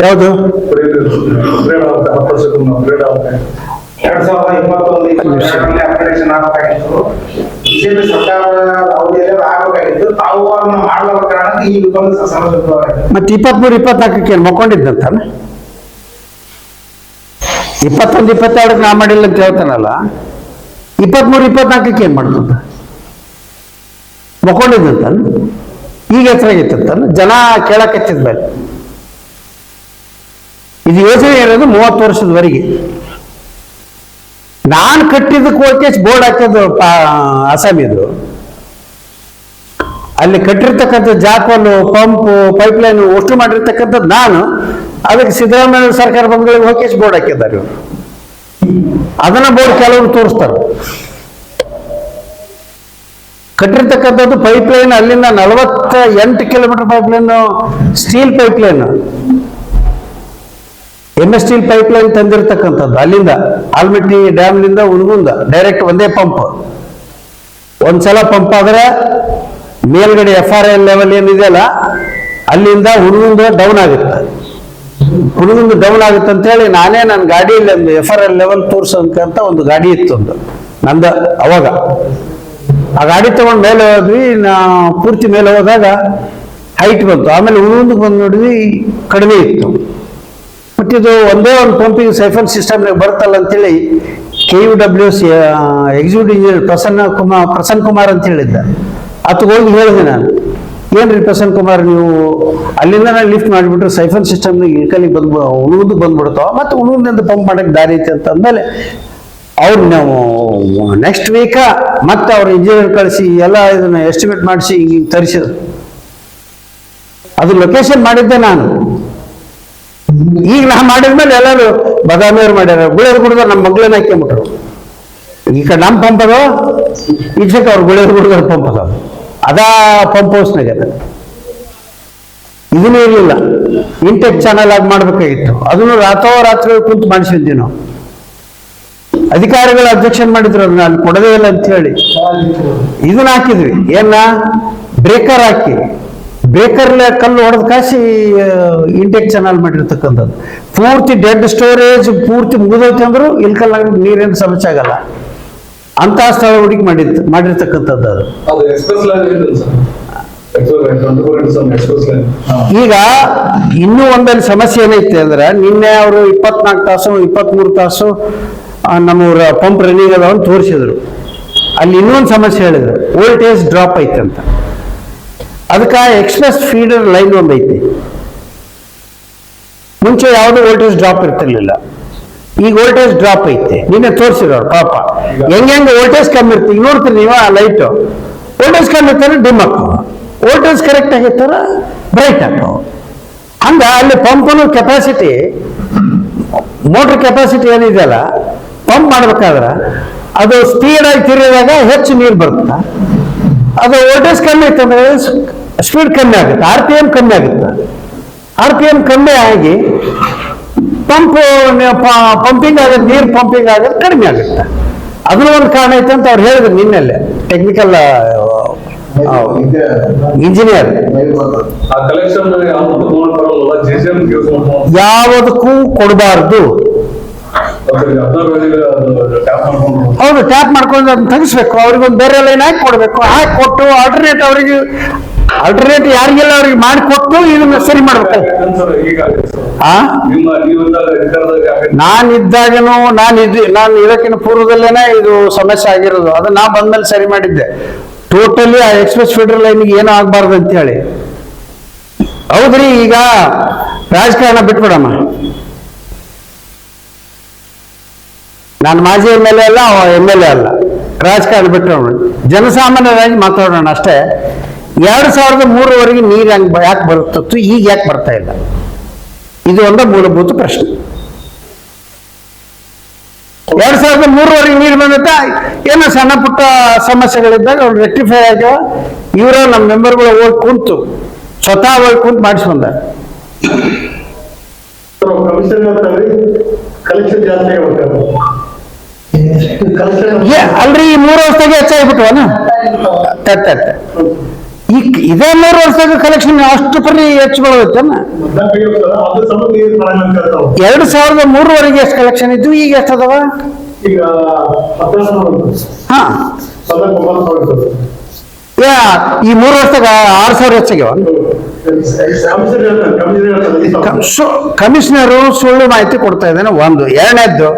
ಯಾವುದು? 2021 ಅಪ್ಗ್ರೇಡೇಷನ್ ಆಗಬೇಕಾಗಿತ್ತು. ಬಿಜೆಪಿ ಸರ್ಕಾರ ಅವಧಿಯಲ್ಲಿ ಆಗಬೇಕಾಗಿತ್ತು. ತಾವು ಅದನ್ನು ಮಾಡದ ಕಾರಣಕ್ಕೆ ಈ ವಿಭಾಗದ ಸಮಸ್ಯೆ. ಮತ್ತೆ 23-24 ಏನು ಮಕ್ಕೊಂಡಿದ್ದಂತ 21-22 ನಾ ಮಾಡಿಲ್ಲ ಅಂತ ಹೇಳ್ತಾನಲ್ಲ, 23-24 ಏನ್ ಮಾಡ್ತಂತ ಮಕ್ಕೊಂಡಿದ್ದಂತ. ಈಗ ಹೆಸರಾಗಿತ್ತಂತ ಜನ ಕೇಳಕತ್ತಿದ ಮೇಲೆ. ಇದು ಯೋಜನೆ ಇರೋದು 30 ವರ್ಷದವರೆಗೆ. ನಾನು ಕಟ್ಟಿದ್ದಕ್ಕೆ ಹೋಗಿ ಬೋರ್ಡ್ ಹಾಕಿದ್ದು ಅಸ್ಸಾಮಿದು. ಅಲ್ಲಿ ಕಟ್ಟಿರ್ತಕ್ಕಂಥ ಜಾಪಲು, ಪಂಪು, ಪೈಪ್ಲೈನ್ ಅಷ್ಟು ಮಾಡಿರ್ತಕ್ಕಂಥದ್ದು ನಾನು. ಅದಕ್ಕೆ ಸಿದ್ದರಾಮಯ್ಯ ಸರ್ಕಾರ ಬಂದ್ಗಳಿಗೆ ಹೋಗಿ ಬೋರ್ಡ್ ಹಾಕಿದ್ದಾರೆ ಇವರು. ಅದನ್ನ ಬೋರ್ಡ್ ಕೆಲವರು ತೋರಿಸ್ತಾರೆ. ಕಟ್ಟಿರ್ತಕ್ಕಂಥದ್ದು ಪೈಪ್ಲೈನ್ ಅಲ್ಲಿಂದ 48 kilometre pipeline, steel pipeline, MS steel pipeline ತಂದಿರತಕ್ಕಂಥದ್ದು. ಅಲ್ಲಿಂದ ಆಲ್ಮಟ್ಟಿ ಡ್ಯಾಮ್ನಿಂದ ಉಣಗುಂದ ಡೈರೆಕ್ಟ್ ಒಂದೇ ಪಂಪ್. ಒಂದ್ಸಲ ಪಂಪ್ ಆದ್ರೆ ಮೇಲ್ಗಡೆ FRL ಲೆವೆಲ್ ಏನಿದೆಯಲ್ಲ ಅಲ್ಲಿಂದ ಉಣಗುಂದ ಡೌನ್ ಆಗುತ್ತೆ. ಉಣಗುಂದ ಡೌನ್ ಆಗುತ್ತೆ ಅಂತೇಳಿ ನಾನೇ ನನ್ನ ಗಾಡಿಯಲ್ಲಿ ಒಂದು FRL ಲೆವೆಲ್ ತೋರ್ಸೋಂತ ಒಂದು ಗಾಡಿ ಇತ್ತು ಒಂದು ನಂದ. ಅವಾಗ ಆ ಗಾಡಿ ತಗೊಂಡು ಮೇಲೆ ಹೋದ್ವಿ. ಪೂರ್ತಿ ಮೇಲೆ ಹೋದಾಗ ಹೈಟ್ ಬಂತು. ಆಮೇಲೆ ಉಣಗುಂದಕ್ಕೆ ಬಂದು ನೋಡಿದ್ವಿ ಕಡಿಮೆ ಇತ್ತು. ಬಟ್ ಇದು ಒಂದೇ ಒಂದು ಪಂಪಿಂಗ್ ಸೈಫನ್ ಸಿಸ್ಟಮ್ ಬರುತ್ತಲ್ಲ ಅಂತೇಳಿ KUWS executive engineer Prasanna Kumar ಅಂತ ಹೇಳಿದ್ದ. ಅದು ಹೋಗಿ ಹೇಳಿದೆ ನಾನು, ಏನ್ರಿ ಪ್ರಸನ್ನ ಕುಮಾರ್ ನೀವು ಅಲ್ಲಿಂದ ನಾನು ಲಿಫ್ಟ್ ಮಾಡಿಬಿಟ್ರೆ ಸೈಫನ್ ಸಿಸ್ಟಮ್ ಇಳ್ಕಲಿಗೆ ಉಣಗುಂದಕ್ಕೆ ಬಂದ್ಬಿಡ್ತಾವ, ಮತ್ತೆ ಉಣಗುಂದಿಂದ ಪಂಪ್ ಮಾಡಕ್ಕೆ ದಾರಿ ಐತೆ ಅಂತ ಅಂದಮೇಲೆ ಅವ್ರು ನಾವು ನೆಕ್ಸ್ಟ್ ವೀಕ ಮತ್ತೆ ಅವ್ರ ಇಂಜಿನಿಯರ್ ಕಳಿಸಿ ಎಲ್ಲ ಇದನ್ನ ಎಸ್ಟಿಮೇಟ್ ಮಾಡಿಸಿ ಹಿಂಗೆ ತರಿಸಿದ್ರು. ಅದು ಲೊಕೇಶನ್ ಮಾಡಿದ್ದೆ ನಾನು. ಈಗ ನಾ ಮಾಡಿದ್ಮೇಲೆ ಎಲ್ಲರೂ ಬದಾಮಿಯವ್ರು ಮಾಡ್ಯಾರ, ಗುಳಿಯರು ಕುಡಿದ್ರೆ ನಮ್ಮ ಮಗಳನ್ನ ಹಾಕ್ಕೊಂಬಿಟ್ರು. ಈ ಕಡೆ ನಮ್ಮ ಪಂಪ್ ಅದ, ಈಚೆಗೆ ಅವ್ರು ಗುಳಿಯರು ಕುಡಿದ್ರೆ ಪಂಪ್ ಅದ. ಅದಾ ಪಂಪ್ ಹೌಸ್ನಾಗ ಇದನ್ನೂ ಇರಲಿಲ್ಲ. ಇಂಟೆಕ್ ಚಾನಲ್ ಆಗಿ ಮಾಡ್ಬೇಕಾಗಿತ್ತು. ಅದನ್ನು ರಾತ್ರಿ ಕುಂತು ಮಾಡಿಸಿದ್ವಿ ನಾವು. ಅಧಿಕಾರಿಗಳು ಅಬ್ಜೆಕ್ಷನ್ ಮಾಡಿದ್ರು, ಅದನ್ನ ಅಲ್ಲಿ ಕೊಡದೇ ಇಲ್ಲ ಅಂತ ಹೇಳಿ ಇದನ್ನ ಹಾಕಿದ್ವಿ. ಏನ ಬ್ರೇಕರ್ ಹಾಕಿ ಬ್ರೇಕರ್ಲೆ ಕಲ್ಲು ಹೊಡೆದು ಕಾಸಿ ಇಂಟೆಕ್ ಚಾನಲ್ ಮಾಡಿರ್ತಕ್ಕಂಥದ್ದು. ಪೂರ್ತಿ ಡೆಡ್ ಸ್ಟೋರೇಜ್ ಪೂರ್ತಿ ಮುಗಿದೈತೆ ಅಂದ್ರು ಇಲ್ಕಲ್ಲ ನೀರೇನು ಸಮಸ್ಯೆ ಆಗಲ್ಲ ಅಂತ ಸ್ಥಳ ಹುಡುಕಿ ಮಾಡಿರ್ತಕ್ಕಂಥದ್ದು ಅದು. ಈಗ ಇನ್ನೂ ಒಂದಲ್ಲಿ ಸಮಸ್ಯೆ ಏನೈತೆ ಅಂದ್ರೆ, ನಿನ್ನೆ ಅವರು 24 ತಾಸು 23 ತಾಸು ನಮ್ಮೂರ ಪಂಪ್ ರನ್ನಿಂಗ್ ಅದಾವ ಅಂತ ತೋರಿಸಿದ್ರು. ಅಲ್ಲಿ ಇನ್ನೊಂದು ಸಮಸ್ಯೆ ಹೇಳಿದ್ರು, ವೋಲ್ಟೇಜ್ ಡ್ರಾಪ್ ಐತೆ ಅಂತ. ಅದಕ್ಕೆ ಎಕ್ಸ್ಪ್ರೆಸ್ ಫೀಡರ್ ಲೈನ್ ಒಂದು ಐತಿ. ಮುಂಚೆ ಯಾವುದು ವೋಲ್ಟೇಜ್ ಡ್ರಾಪ್ ಇರ್ತಿರ್ಲಿಲ್ಲ, ಈಗ ವೋಲ್ಟೇಜ್ ಡ್ರಾಪ್ ಐತೆ. ನಿನ್ನೆ ತೋರಿಸಿರೋರು ಪಾಪ ಹೆಂಗೆ ವೋಲ್ಟೇಜ್ ಕಮ್ಮಿ ಇರ್ತೀವಿ. ಈಗ ನೋಡ್ತೀರಿ ನೀವು ಆ ಲೈಟು ವೋಲ್ಟೇಜ್ ಕಮ್ಮಿ ಇರ್ತಾರೆ ಡಿಮ್ ಹಾಕೋ, ವೋಲ್ಟೇಜ್ ಕರೆಕ್ಟ್ ಆಗಿರ್ತಾರ ಬ್ರೈಟ್ ಹಾಕೋ. ಹಂಗ ಅಲ್ಲಿ ಪಂಪನು ಕೆಪಾಸಿಟಿ, ಮೋಟರ್ ಕೆಪಾಸಿಟಿ ಏನಿದೆಯಲ್ಲ ಪಂಪ್ ಮಾಡ್ಬೇಕಾದ್ರೆ ಅದು ಸ್ಪೀಡ್ ಆಗಿ ತಿರುಗಿದಾಗ ಹೆಚ್ಚು ನೀರು ಬರುತ್ತೆ. ಅದು ವೋಲ್ಟೇಜ್ ಕಮ್ಮಿ ಇತ್ತಂದ್ರೆ ಸ್ಪೀಡ್ ಕಮ್ಮಿ ಆಗುತ್ತೆ, RPM ಕಮ್ಮಿ ಆಗುತ್ತೆ. RPM ಕಮ್ಮಿ ಆಗಿ ಪಂಪಿಂಗ್ ಆಗುತ್ತೆ, ನೀರು ಪಂಪಿಂಗ್ ಆಗೋದು ಕಡಿಮೆ ಆಗುತ್ತೆ. ಅದನ್ನ ಒಂದು ಕಾರಣ ಐತೆ ಅಂತ ಅವ್ರು ಹೇಳಿದ್ರು ನಿನ್ನೆಲ್ಲೇ ಟೆಕ್ನಿಕಲ್ ಇಂಜಿನಿಯರ್. ಯಾವುದಕ್ಕೂ ಕೊಡಬಾರ್ದು. ಹೌದು, ಟ್ಯಾಪ್ ಮಾಡ್ಕೊಂಡು ಅದನ್ನ ತೆಗಿಸ್ಬೇಕು. ಅವ್ರಿಗೊಂದು ಬೇರೆ ಲೈನ್ ಹಾಕಿ ಕೊಡ್ಬೇಕು. ಹಾಕಿ ಕೊಟ್ಟು ಆಲ್ಟರ್ನೇಟ್ ಅವರಿಗೆ ಆಲ್ಟರ್ನೇಟ್ ಯಾರಿಗೆಲ್ಲ ಅವ್ರಿಗೆ ಮಾಡಿಕೊಟ್ಟು ಇದನ್ನ ಸರಿ ಮಾಡ್ಬೇಕು. ನಾನಿದ್ದಾಗನು ನಾನು ಇದಕ್ಕಿಂತ ಪೂರ್ವದಲ್ಲೇನೆ ಇದು ಸಮಸ್ಯೆ ಆಗಿರೋದು. ಅದು ನಾ ಬಂದ್ಮೇಲೆ ಸರಿ ಮಾಡಿದ್ದೆ. ಟೋಟಲಿ ಆ ಎಕ್ಸ್ಪ್ರೆಸ್ ಫೀಡರ್ ಲೈನ್ಗೆ ಏನೂ ಆಗ್ಬಾರ್ದು ಅಂತ ಹೇಳಿ. ಹೌದ್ರಿ, ಈಗ ರಾಜಕಾರಣ ಬಿಟ್ಬಿಡಮ್ಮ. ನಾನು ಮಾಜಿ MLA ಅಲ್ಲ, MLA ಅಲ್ಲ, ರಾಜಕಾರಣ ಬಿಟ್ಟೋಣ, ಜನಸಾಮಾನ್ಯರಾಗಿ ಮಾತಾಡೋಣ ಅಷ್ಟೇ. 2003ವರೆಗೆ ನೀರು ಯಾಕೆ ಬರುತ್ತಿತ್ತು, ಈಗ ಯಾಕೆ ಬರ್ತಾ ಇಲ್ಲ? ಇದು ಒಂದು ಮೂಲಭೂತ ಪ್ರಶ್ನೆ. 2003ವರೆಗೆ ನೀರು ಬಂದತ್ತ, ಏನೋ ಸಣ್ಣ ಪುಟ್ಟ ಸಮಸ್ಯೆಗಳಿದ್ದಾಗ ಅವ್ರು ರೆಕ್ಟಿಫೈ ಆಗ್ಯಾವ. ಇವರ ನಮ್ಮ ಮೆಂಬರ್ಗಳು ಹೋಗಿ ಕುಂತು ಸ್ವತಃ ಹೋಗಿ ಕುಂತು ಮಾಡಿಸಿ ಬಂದ. ಅಲ್ರಿ, ಈ 3 ವರ್ಷದಾಗೆ ಹೆಚ್ಚಾಗ್ಬಿಟ್ವನ. ಈ ಇದೇ 3 ವರ್ಷದ ಕಲೆಕ್ಷನ್ ಅಷ್ಟು ಪರಿ ಹೆಚ್ಚು ಬರೋದೈತೇನ? 2003ವರೆಗೆ ಎಷ್ಟು ಕಲೆಕ್ಷನ್ ಇದ್ವು, ಈಗ ಎಷ್ಟು ಅದಾವ? ಹಾ, ಈ 3 ವರ್ಷದಾಗ 6,000 ಹೆಚ್ಚಾಗ್ಯಾವ. ಕಮಿಷನರು ಸುಳ್ಳು ಮಾಹಿತಿ ಕೊಡ್ತಾ ಇದ್ದಾನೆ ಒಂದು. ಎರಡನೇದ್ದು,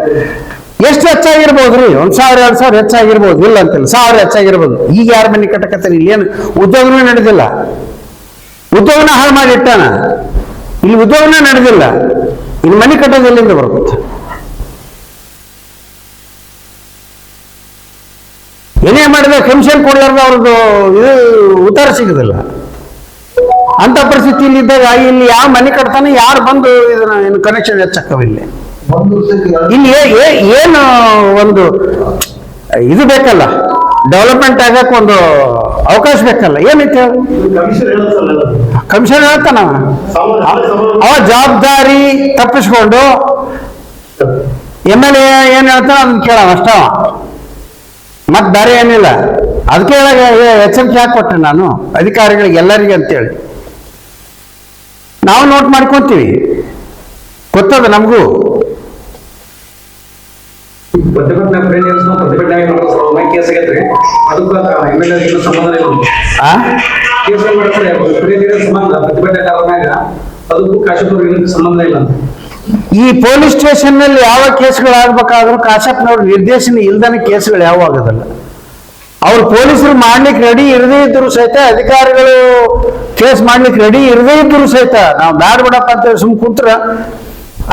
ಎಷ್ಟು ಹೆಚ್ಚಾಗಿರ್ಬೋದ್ರಿ? 1,000 2,000 ಹೆಚ್ಚಾಗಿರ್ಬೋದು, ಇಲ್ಲ ಅಂತಿಲ್ಲ, 1,000 ಹೆಚ್ಚಾಗಿರ್ಬೋದು. ಈಗ ಯಾರ ಮನೆ ಕಟ್ಟಕತ್ತಾರೆ? ಇಲ್ಲಿ ಏನು ಉದ್ಯೋಗನೇ ನಡೆದಿಲ್ಲ, ಉದ್ಯೋಗನ ಹಾಳು ಮಾಡಿ ಇಟ್ಟಾನ. ಇಲ್ಲಿ ಉದ್ಯೋಗನೇ ನಡೆದಿಲ್ಲ, ಇಲ್ಲಿ ಮನೆ ಕಟ್ಟೋದು ಎಲ್ಲಿಂದ ಬರುತ್ತೆ? ಏನೇ ಮಾಡಿದ್ರೆ ಕಮಿಷನ್ ಕೊಡ್ಲಾರ್ದ ಅವ್ರದ್ದು ಇದು ಉತ್ತರ ಸಿಗುದಿಲ್ಲ. ಅಂತ ಪರಿಸ್ಥಿತಿಯಲ್ಲಿ ಇದ್ದಾಗ ಇಲ್ಲಿ ಯಾವ ಮನೆ ಕಟ್ತಾನೆ, ಯಾರು ಬಂದು ಇದನ್ನ ಕನೆಕ್ಷನ್ ಹೆಚ್ಚಾಕವಿಲ್ಲ. ಇಲ್ಲಿ ಏನು ಒಂದು ಇದು ಬೇಕಲ್ಲ, ಡೆವಲಪ್ಮೆಂಟ್ ಆಗಕ್ಕೆ ಒಂದು ಅವಕಾಶ ಬೇಕಲ್ಲ. ಏನೈತೆ ಹೇಳು? ಕಮಿಷನ್ ಹೇಳ್ತಾನ ಅವ ಜವಾಬ್ದಾರಿ ತಪ್ಪಿಸ್ಕೊಂಡು MLA ಏನ್ ಹೇಳ್ತಾನ ಅದನ್ನ ಕೇಳವ ಅಷ್ಟ, ಮತ್ ಬೇರೆ ಏನಿಲ್ಲ. ಅದಕ್ಕೆ ಎಚ್ಚರಿಕೆ ಯಾಕೆ ಕೊಟ್ಟೆ ನಾನು ಅಧಿಕಾರಿಗಳಿಗೆ ಎಲ್ಲರಿಗೆ ಅಂತೇಳಿ. ನಾವು ನೋಟ್ ಮಾಡ್ಕೊಂತೀವಿ, ಗೊತ್ತದ ನಮಗೂ. ಪ್ರತಿಭಟನೆ ಪ್ರತಿಭಟನೆ ಕೇಸ್ ಆಗೈತ್ರಿ, ಅದಕ್ಕೆ MLA ಸಂಬಂಧ ಕೇಸ್ ಸಂಬಂಧ ಪ್ರತಿಭಟನೆ ಅದಕ್ಕೂ ಕಾಶಪ್ಪನವ್ರಿಗೆ ಸಂಬಂಧ ಇಲ್ಲ ಅಂತ. ಈ ಪೊಲೀಸ್ ಸ್ಟೇಷನ್ ನಲ್ಲಿ ಯಾವ ಕೇಸ್ಗಳಾಗಬೇಕಾದ್ರೂ ಕಾಶಪ್ಪನವ್ರ ನಿರ್ದೇಶನ ಇಲ್ದನೆ ಕೇಸ್ಗಳು ಯಾವ ಆಗೋದಲ್ಲ. ಅವ್ರು ಪೊಲೀಸರು ಮಾಡ್ಲಿಕ್ಕೆ ರೆಡಿ ಇರದೇ ಇದ್ರು ಸಹಿತ, ಅಧಿಕಾರಿಗಳು ಕೇಸ್ ಮಾಡ್ಲಿಕ್ಕೆ ರೆಡಿ ಇರದೇ ಇದ್ರು ಸಹಿತ, ನಾವು ಬ್ಯಾಡ ಬಿಡಪ್ಪ ಅಂತ ಸುಮ್ ಕುಂತ್ರ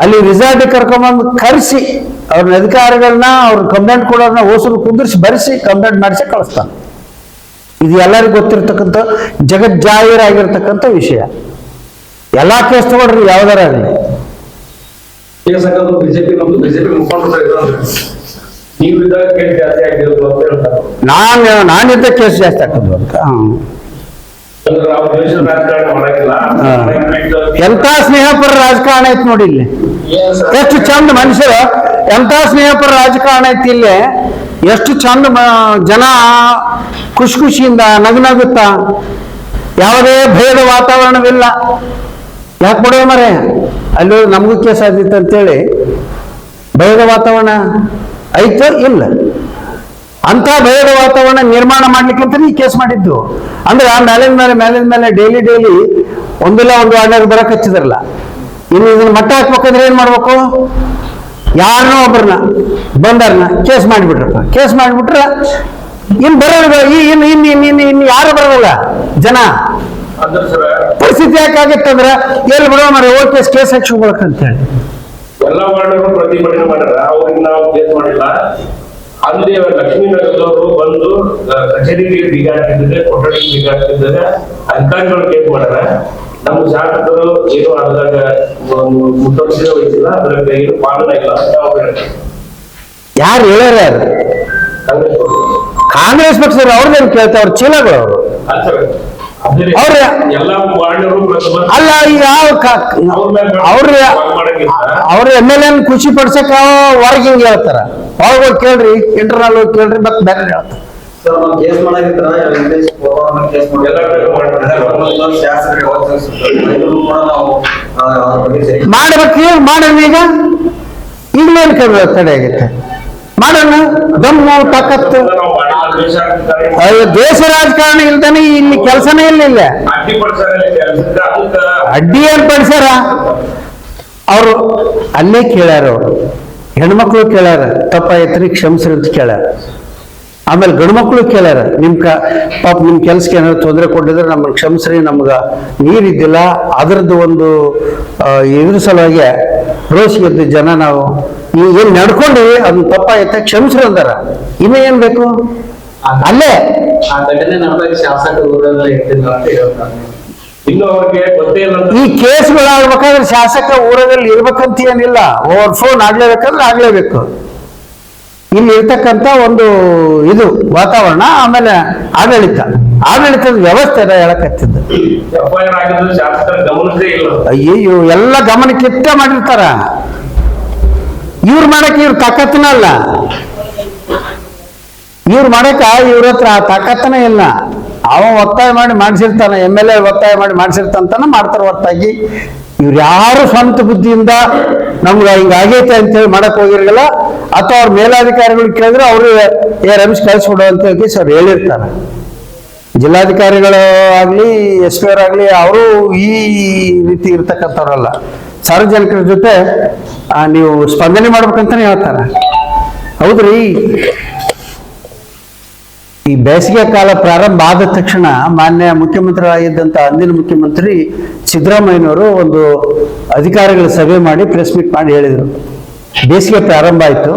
ಅಲ್ಲಿ ರಿಸಾರ್ಟ್ ಕರ್ಕೊಂಬಂದು ಕರೆಸಿ ಅವ್ರನ್ನ ಅಧಿಕಾರಿಗಳನ್ನ ಅವ್ರ ಕಂಪ್ಲೇಂಟ್ ಕೊಡೋರ್ನ ಓಸಲು ಕುಂದಿರಿಸಿ ಬರೆಸಿ ಕಂಪ್ಲೇಂಟ್ ಮಾಡಿಸಿ ಕಳಿಸ್ತಾನೆ. ಇದು ಎಲ್ಲರಿಗೂ ಗೊತ್ತಿರ್ತಕ್ಕಂಥ ಜಗಜ್ಜಾಹೀರಾಗಿರ್ತಕ್ಕಂಥ ವಿಷಯ. ಎಲ್ಲಾ ಕೇಸ್ ತಗೊಳ್ರಿ, ಯಾವ್ದಾರ ಆಗಲಿ. ಕೇಸ್ ಹಾಕೋದು ಬಿಜೆಪಿ ಮುಖಂಡರು ನೀವು ಇದ್ದಾಗ ಕೇಸ್ ಜಾಸ್ತಿ ಆಗಿರೋದು ಅಂತ ಹೇಳ್ತಾರೆ. ನಾನಿದ್ದ ಕೇಸ್ ಜಾಸ್ತಿ ಹಾಕೋದು ಅಂತ. ಎಂತ ಸ್ನೇಹಪರ ರಾಜಕಾರಣ ಐತಿ ನೋಡಿ ಇಲ್ಲಿ, ಎಷ್ಟು ಚಂದ ಮನುಷ್ಯರು. ಎಂತ ಸ್ನೇಹಪರ ರಾಜಕಾರಣ ಐತಿ ಇಲ್ಲಿ, ಎಷ್ಟು ಚಂದ ಜನ ಖುಷಿಯಿಂದ ನಗುತ್ತಾ, ಯಾವುದೇ ಭೇದ ವಾತಾವರಣವಿಲ್ಲ. ಯಾಕೆ ಬಿಡೋ ಮರೆ, ಅಲ್ಲಿ ನಮಗೂ ಕೇಸ್ ಆದಿತ್ತು ಅಂತೇಳಿ ಭಯದ ವಾತಾವರಣ ಐತೋ ಇಲ್ಲ. ಅಂತ ಭಯದ ವಾತಾವರಣ ನಿರ್ಮಾಣ ಮಾಡ್ಲಿಕ್ಕೆ ಈ ಕೇಸ್ ಮಾಡಿದ್ದು. ಅಂದ್ರೆ ಮೇಲಿನ ಮೇಲೆ ಡೈಲಿ ಒಂದಿಲ್ಲ ಒಂದು ವಾರ್ಡ್ನಾಗ ಬರಕ್ ಹಚ್ಚಿದ್ರಲ್ಲ. ಇನ್ನು ಇದನ್ನ ಮಟ್ಟ ಹಾಕ್ಬೇಕಂದ್ರೆ ಏನ್ ಮಾಡ್ಬೇಕು? ಯಾರನ್ನೋ ಒಬ್ಬರನ್ನ ಬಂದಾರನ್ನ ಕೇಸ್ ಮಾಡಿಬಿಟ್ರಪ್ಪ. ಕೇಸ್ ಮಾಡಿಬಿಟ್ರ ಇನ್ ಬರೋದು ಇನ್ನು ಯಾರು ಬರೋಲ್ಲ ಜನ. ಪರಿಸ್ಥಿತಿ ಯಾಕಾಗತ್ತಂದ್ರ ಎಲ್ಲಿ ಬಿಡೋ ಮರ ಹೋಗಿ ಕೇಸ್ ಹಾಕ್ಸ್ಕೊಳಕ್ ಅಂತ ಹೇಳಿ ಎಲ್ಲ ವಾರ್ಡರು ಪ್ರತಿಭಟನೆ ಮಾಡ್ಯಾರ. ಅವ್ರಿಗೆ ನಾವು ಕೇಸ್ ಮಾಡಿಲ್ಲ. ಅಲ್ಲಿ ಲಕ್ಷ್ಮೀನಗರದವರು ಬಂದು ಕಚೇರಿಗೆ ಬೀಗ ಹಾಕಿದ್ರೆ, ಕೊಠಡಿಗೆ ಬೀಗ ಹಾಕಿದ್ರೆ ಅಧಿಕಾರಿಗಳು ಕೇಸ್ ಮಾಡ್ಯಾರ. ನಮ್ಮ ಶಾಸಕರು ಏನು ಅದ್ರಾಗ ಮುತುವರ್ಜಿ ವಹಿಸಿಲ್ಲ, ಅದ್ರಾಗ ಏನು ಪಾಲನೆ ಇಲ್ಲ ಅಂತ ಅವ್ರು ಹೇಳ್ತಾರೆ. ಯಾರು ಹೇಳ್ಯಾರ? ಕಾಂಗ್ರೆಸ್ ಪಕ್ಷದವ್ರು. ಅವ್ರದ್ದೇನು ಕೇಳ್ತಾರೆ? ಅವ್ರ ಚೀಲಗಳು ಅವರು. ಅಲ್ಲ, ಈಗ ಅವ್ರ MLA ಖುಷಿ ಪಡ್ಸಕ್ ಹೊರಗೆ ಹಿಂಗ್ ಹೇಳ್ತಾರ. ಹೊರಗೆ ಹೋಗಿ ಕೇಳ್ರಿ, ಇಂಟರ್ನಲ್ ಹೋಗಿ ಕೇಳ್ರಿ, ಮತ್ತೆ ಬೇರೆ ಹೇಳ್ತಾರ. ಮಾಡ್ಬೇಕು, ಮಾಡೋಣ. ಈಗಲೇನು ತಡೆ ಆಗೈತೆ? ಮಾಡೋಣ, ದಮ್ಮು ತಾಕತ್ತು. ದೇಶ ರಾಜಕಾರಣ ಇಲ್ದಾನೆ ಇಲ್ಲಿ ಕೆಲಸನೇ ಇಲ್ಲ. ಅಡ್ಡಿ ಏನ್ ಪಡಿಸ್ಯಾರ? ಅವರು ಅಲ್ಲೇ ಕೇಳ್ಯಾರ. ಅವರು ಹೆಣ್ಮಕ್ಳು ಕೇಳ್ಯಾರ, ತಪ್ಪಾಯ್ತ್ರಿ ಕ್ಷಮಿಸ್ರಿ ಅಂತ ಕೇಳ್ಯಾರ. ಆಮೇಲೆ ಗಂಡು ಮಕ್ಕಳು ಕೇಳ್ಯಾರ, ಪಾಪ ನಿಮ್ ಕೆಲ್ಸಕ್ಕೆ ಏನಾದ್ರು ತೊಂದರೆ ಕೊಟ್ಟಿದ್ರೆ ನಮ್ಮನ್ನು ಕ್ಷಮಿಸ್ರಿ, ನಮ್ಗ ನೀರಿದ್ದಿಲ್ಲ, ಅದರದ್ದು ಒಂದು ಇದ್ರ ಸಲುವಾಗಿ ರೋಷಿಗೆದ್ದು ಜನ ನಾವು ಏನ್ ನಡ್ಕೊಂಡಿವಿ, ಅದನ್ನ ತಪ್ಪಾಯ್ತ ಕ್ಷಮಿಸ್ರಿ ಅಂದಾರ. ಇನ್ನ ಏನ್ ಬೇಕು? ಅಲ್ಲೇ ಈ ಕೇಸ್ಗಳಾಗ್ಬೇಕಾದ್ರೆ ಶಾಸಕ ಊರಲ್ಲಿ ಇರ್ಬೇಕಂತ ಏನಿಲ್ಲ. ಓವರ್ಫ್ಲೋನ್ ಆಗ್ಲೇಬೇಕಾದ್ರೆ ಆಗ್ಲೇಬೇಕು. ಇಲ್ಲಿ ಇರ್ತಕ್ಕಂಥ ಒಂದು ಇದು ವಾತಾವರಣ, ಆಮೇಲೆ ಆಡಳಿತದ ವ್ಯವಸ್ಥೆ ಹೇಳಕತ್ತಿದ್ದ. ಅಯ್ಯೋ, ಎಲ್ಲ ಗಮನಕ್ಕಿಟ್ಟ ಮಾಡಿರ್ತಾರ. ಇವ್ರು ಮಾಡಕ್ಕೆ ಇವ್ರ ತಾಕತ್ತನ ಅಲ್ಲ. ಇವ್ರ ಮಾಡಕ ಇವ್ರ ಹತ್ರ ಆ ತಾಕತ್ತನೇ ಇಲ್ಲ. ಅವ ಒತ್ತಾಯ ಮಾಡಿ ಮಾಡಿಸಿರ್ತಾನೆ, MLA ಒತ್ತಾಯ ಮಾಡಿ ಮಾಡಿಸಿರ್ತಾನ ಮಾಡ್ತಾರ. ಹೊರತಾಗಿ ಇವ್ರು ಯಾರು ಸ್ವಂತ ಬುದ್ಧಿಯಿಂದ ನಮ್ಗೆ ಹಿಂಗಾಗೈತೆ ಅಂತೇಳಿ ಮಾಡಕ್ ಹೋಗಿರಲ್ಲ, ಅಥವಾ ಅವ್ರ ಮೇಲಾಧಿಕಾರಿಗಳು ಕೇಳಿದ್ರೆ ಅವರು ರಮೇಶ್ ಕಳಿಸ್ಬಿಡು ಅಂತ ಹೇಳಿ ಸರ್ ಹೇಳಿರ್ತಾರೆ. ಜಿಲ್ಲಾಧಿಕಾರಿಗಳು ಆಗ್ಲಿ SP ಅವರಾಗ್ಲಿ ಅವರು ಈ ರೀತಿ ಇರ್ತಕ್ಕಂಥವ್ರಲ್ಲ. ಸಾರ್ವಜನಿಕರ ಜೊತೆ ನೀವು ಸ್ಪಂದನೆ ಮಾಡ್ಬೇಕಂತಾನೆ ಹೇಳ್ತಾರೆ. ಹೌದ್ರಿ, ಈ ಬೇಸಿಗೆ ಕಾಲ ಪ್ರಾರಂಭ ಆದ ತಕ್ಷಣ ಮಾನ್ಯ ಮುಖ್ಯಮಂತ್ರಿಯಾಗಿದ್ದಂಥ ಅಂದಿನ ಮುಖ್ಯಮಂತ್ರಿ ಸಿದ್ದರಾಮಯ್ಯನವರು ಒಂದು ಅಧಿಕಾರಿಗಳ ಸಭೆ ಮಾಡಿ ಪ್ರೆಸ್ ಮೀಟ್ ಮಾಡಿ ಹೇಳಿದರು, ಬೇಸಿಗೆ ಪ್ರಾರಂಭ ಆಯಿತು,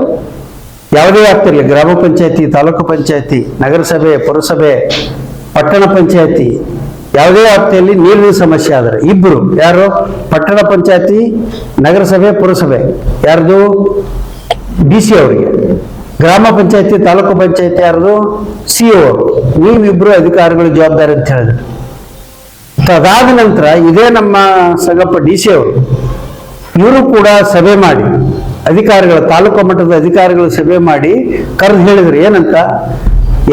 ಯಾವುದೇ ಆಗ್ತಿರಲಿ ಗ್ರಾಮ ಪಂಚಾಯತಿ, ತಾಲೂಕು ಪಂಚಾಯತಿ, ನಗರಸಭೆ, ಪುರಸಭೆ, ಪಟ್ಟಣ ಪಂಚಾಯತಿ, ಯಾವುದೇ ವ್ಯಾಪ್ತಿಯಲ್ಲಿ ನೀರಿನ ಸಮಸ್ಯೆ ಆದರೆ ಇಬ್ರು, ಯಾರು ಪಟ್ಟಣ ಪಂಚಾಯತಿ, ನಗರಸಭೆ, ಪುರಸಭೆ, ಯಾರ್ದು DC ಅವರಿಗೆ, ಗ್ರಾಮ ಪಂಚಾಯತಿ, ತಾಲೂಕು ಪಂಚಾಯತಿ ಯಾರ್ದು CO, ನೀವಿಬ್ರು ಅಧಿಕಾರಿಗಳ ಜವಾಬ್ದಾರಿ ಅಂತ ಹೇಳಿದ್ರು. ಅದಾದ ನಂತರ ಇದೇ ನಮ್ಮ ಸಂಗಪ್ಪ DC ಅವರು, ಇವರು ಕೂಡ ಸಭೆ ಮಾಡಿ ಅಧಿಕಾರಿಗಳ, ತಾಲೂಕು ಮಟ್ಟದ ಅಧಿಕಾರಿಗಳ ಸಭೆ ಮಾಡಿ ಕರೆದು ಹೇಳಿದ್ರು ಏನಂತ,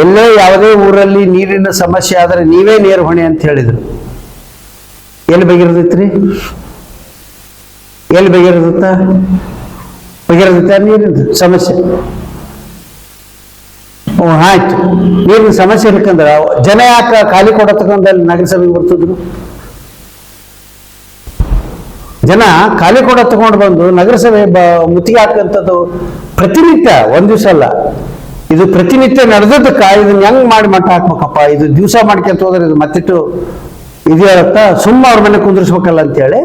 ಎಲ್ಲೇ ಯಾವುದೇ ಊರಲ್ಲಿ ನೀರಿನ ಸಮಸ್ಯೆ ಆದರೆ ನೀವೇ ನೇರ ಹೊಣೆ ಅಂತ ಹೇಳಿದ್ರು. ಎಲ್ಲಿ ಬಗೆಹರಿದೈತ್ರಿ? ಎಲ್ಲಿ ಬಗೆಹರಿದತ್ತ ನೀರಿನ ಸಮಸ್ಯೆ? ಆಯ್ತು, ನೀರಿನ ಸಮಸ್ಯೆ ಇರ್ಕಂದ್ರೆ ಜನ ಯಾಕೆ ಖಾಲಿ ಕೊಡ ತಗೊಂಡು ಅಲ್ಲಿ ನಗರಸಭೆಗೆ ಬರ್ತಿದ್ರು? ಜನ ಖಾಲಿ ಕೊಡ ತಗೊಂಡು ಬಂದು ನಗರಸಭೆ ಮುತ್ತಿಗೆ ಹಾಕಂಥದ್ದು ಪ್ರತಿನಿತ್ಯ, ಒಂದ್ ದಿವಸ ಅಲ್ಲ, ಇದು ಪ್ರತಿನಿತ್ಯ ನಡೆದದ್ದಕ್ಕ ಇದನ್ನ ಹೆಂಗ್ ಮಾಡಿ ಮಟ್ಟ ಹಾಕ್ಬೇಕಪ್ಪ, ಇದು ದಿವಸ ಮಾಡ್ಕೊಂತ ಹೋದ್ರೆ ಇದು ಮತ್ತಿಟ್ಟು ಇದು ಹೇಳತ್ತ, ಸುಮ್ಮ ಅವ್ರ ಮನೆ ಕುಂದಿರ್ಸ್ಬೇಕಲ್ಲ ಅಂತೇಳಿ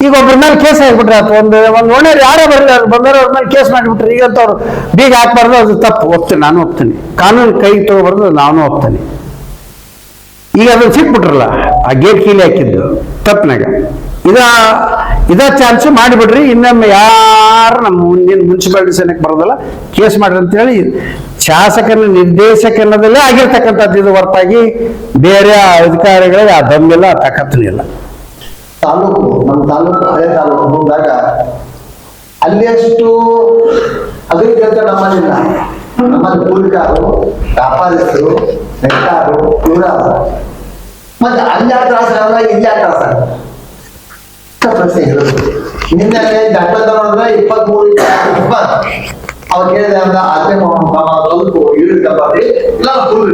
ಈಗ ಒಬ್ಬರ ಮೇಲೆ ಕೇಸ್ ಆಗಿಬಿಟ್ರೆ, ಅಥವಾ ಒಂದು ಒಳ್ಳೆಯವ್ರು ಯಾರೇ ಬರಲಿ ಬಂದವರು ಅವ್ರ ಮೇಲೆ ಕೇಸ್ ಮಾಡಿಬಿಟ್ರೆ, ಈಗಂತ ಅವ್ರು ಬೀಗ ಹಾಕ್ಬಾರ್ದು, ಅದು ತಪ್ಪು, ಒಪ್ತೀನಿ, ನಾನು ಒಪ್ತೀನಿ, ಕಾನೂನು ಕೈಗೆ ತಗೋಬಾರ್ದು, ನಾನು ಒಪ್ತೀನಿ. ಈಗ ಅದನ್ನ ಸಿಕ್ಬಿಟ್ರಲ್ಲ, ಆ ಗೇಟ್ ಕೀಲಿ ಹಾಕಿದ್ದು ತಪ್ಪನಾಗ, ಇದ ಚಾನ್ಸ್ ಮಾಡಿಬಿಡ್ರಿ, ಇನ್ನೊಮ್ಮೆ ಯಾರು ನಮ್ಮ ಮುಂದಿನ ಮುನ್ಸಿಪಾಲಿಟಿ ಸೈನ್ಯಕ್ಕೆ ಬರೋದಲ್ಲ, ಕೇಸ್ ಮಾಡ್ರಿ ಅಂತೇಳಿ ಶಾಸಕನ ನಿರ್ದೇಶಕನದಲ್ಲೇ ಆಗಿರ್ತಕ್ಕಂಥದ್ದು ಇದು, ಹೊರತಾಗಿ ಬೇರೆ ಅಧಿಕಾರಿಗಳಿಗೆ ಆ ದಮ್ಮಿಲ್ಲ, ಆ ತಾಕತ್ತನಿಲ್ಲ. ತಾಲೂಕು, ನಮ್ಮ ತಾಲೂಕು ಹಳೆ ತಾಲೂಕು ಹೋದಾಗ ಅಲ್ಲಿಯಷ್ಟು ಅಗ್ರಿಕಲ್ಚರ್ ನಮ್ಮಲ್ಲಿಲ್ಲ. ನಮ್ಮಲ್ಲಿ ಕೂಲಿಕಾರು, ವ್ಯಾಪಾರಸ್ಥರು, ನೇಕಾರು, ಇವರಾದ ಮತ್ತೆ ಅಲ್ಲಿ ಆ ತ್ರಾಸ ಆಗಲ್ಲ, ಇಲ್ಲಿ ಆ ತ್ರಾಸ ಆಗಲ್ಲ. ಪ್ರಶ್ನೆ ಹೇಳುದು ನಿನ್ನೆ ಡಾಕ್ಟರ್ ನೋಡಿದ್ರೆ 23 ಅವ್ರು ಕೇಳಿದೆ ಅಂದ ಆಚೆ ಸ್ವಲ್ಪ ಇಳಿದ ಬರ್ರಿ ಇಲ್ಲ ಫುಲ್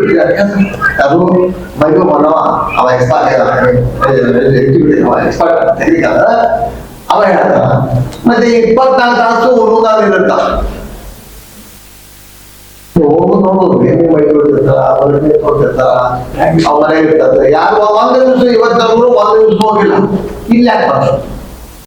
ಅದು ಮೈಗೂ ಮನವ ಅವ ಎಕ್ಸ್ಪರ್ಟ್ ಅವ ಹೇಳ್ತಾನ. ಮತ್ತೆ 24 ತಾಸು ಉರುದಾರ ಇರುತ್ತ, ಹೋಗುದು ನೋಡೋದು ಏನೇ ಮೈ ಕೊಟ್ಟಿರ್ತಾರ, ಅವ್ರನ್ನೇ ಕೊಟ್ಟಿರ್ತಾರ, ಅವ್ರ ಮನೆ ಇರ್ತದೆ. ಯಾರು ಒಂದ್ ದಿವ್ಸ ಇವತ್ತವರು ಒಂದ್ ದಿವ್ಸ ಹೋಗಿಲ್ಲ, ಇಲ್ಲಿ ಯಾಕೆ